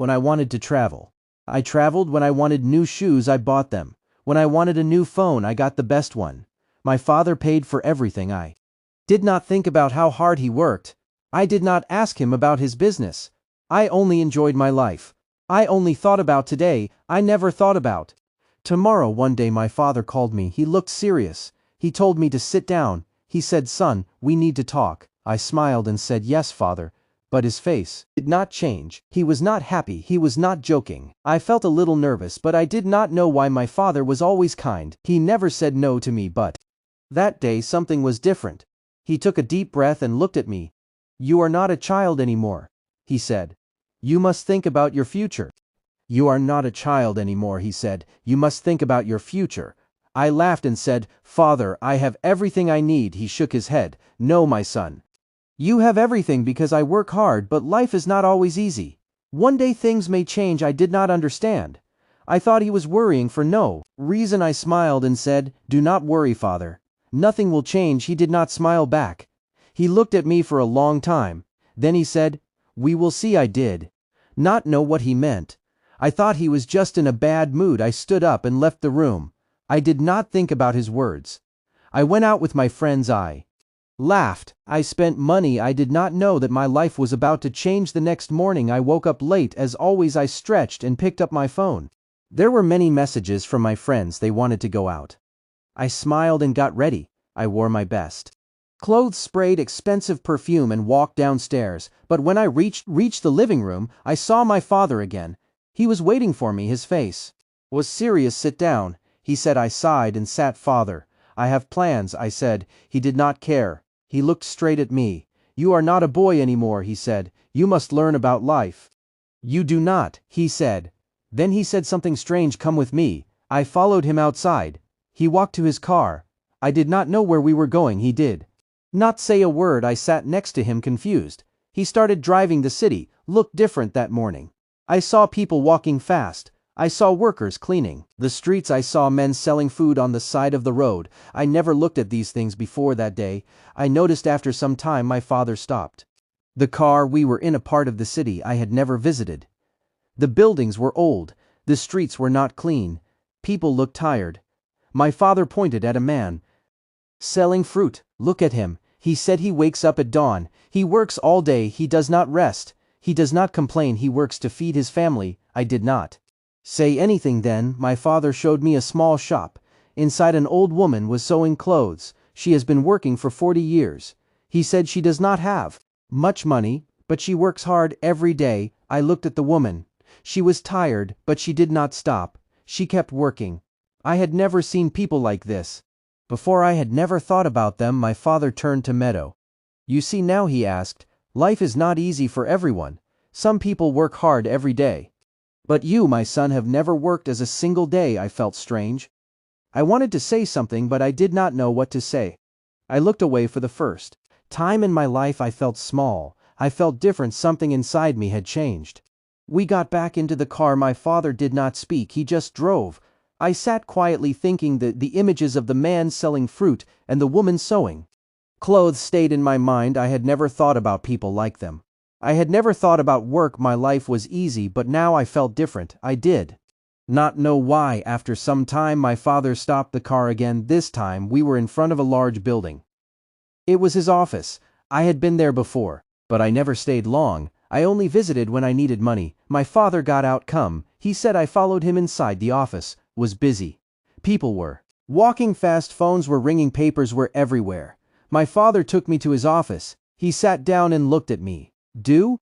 when I wanted to travel. I traveled when I wanted new shoes, I bought them. When I wanted a new phone, I got the best one. My father paid for everything. I did not think about how hard he worked. I did not ask him about his business. I only enjoyed my life. I only thought about today. I never thought about tomorrow. One day my father called me. He looked serious. He told me to sit down. He said, "Son, we need to talk." I smiled and said, "Yes, father." But his face did not change. He was not happy. He was not joking. I felt a little nervous, but I did not know why. My father was always kind. He never said no to me, but that day something was different. He took a deep breath and looked at me. "You are not a child anymore," he said. "You must think about your future." "You are not a child anymore," he said. "You must think about your future." I laughed and said, "Father, I have everything I need." He shook his head. "No, my son. You have everything because I work hard, but life is not always easy. One day things may change." I did not understand. I thought he was worrying for no reason. I smiled and said, "Do not worry, father. Nothing will change." He did not smile back. He looked at me for a long time. Then he said, "We will see." I did not know what he meant. I thought he was just in a bad mood. I stood up and left the room. I did not think about his words. I went out with my friends. I laughed. I spent money. I did not know that my life was about to change. The next morning I woke up late. As always, I stretched and picked up my phone. There were many messages from my friends. They wanted to go out. I smiled and got ready. I wore my best clothes, sprayed expensive perfume, and walked downstairs. But when I reached the living room, I saw my father again. He was waiting for me. His face was serious. "Sit down," he said. I sighed and sat. "Father, I have plans," I said. He did not care. He looked straight at me. "You are not a boy anymore," he said. "You must learn about life." "You do not," he said. Then he said something strange. "Come with me." I followed him outside. He walked to his car. I did not know where we were going. He did not say a word. I sat next to him, confused. He started driving. The city looked different that morning. I saw people walking fast. I saw workers cleaning the streets. I saw men selling food on the side of the road. I never looked at these things before that day. I noticed after some time my father stopped the car. We were in a part of the city I had never visited. The buildings were old. The streets were not clean. People looked tired. My father pointed at a man selling fruit. "Look at him," he said. "He wakes up at dawn. He works all day. He does not rest. He does not complain. He works to feed his family." I did not say anything then. My father showed me a small shop. Inside, an old woman was sewing clothes. She has been working for 40 years. He said she does not have much money, but she works hard every day. I looked at the woman. She was tired, but she did not stop. She kept working. I had never seen people like this before. I had never thought about them. My father turned to Meadow. "You see now," he asked, "life is not easy for everyone. Some people work hard every day. But you, my son, have never worked as a single day." I felt strange. I wanted to say something, but I did not know what to say. I looked away. For the first time in my life I felt small. I felt different. Something inside me had changed. We got back into the car. My father did not speak. He just drove. I sat quietly thinking. The images of the man selling fruit and the woman sewing clothes stayed in my mind. I had never thought about people like them. I had never thought about work. My life was easy, but now I felt different. I did not know why. After some time my father stopped the car again. This time we were in front of a large building. It was his office. I had been there before, but I never stayed long. I only visited when I needed money. My father got out. "Come," he said. I followed him inside. The office was busy. People were walking fast. Phones were ringing. Papers were everywhere. My father took me to his office. He sat down and looked at me. "Do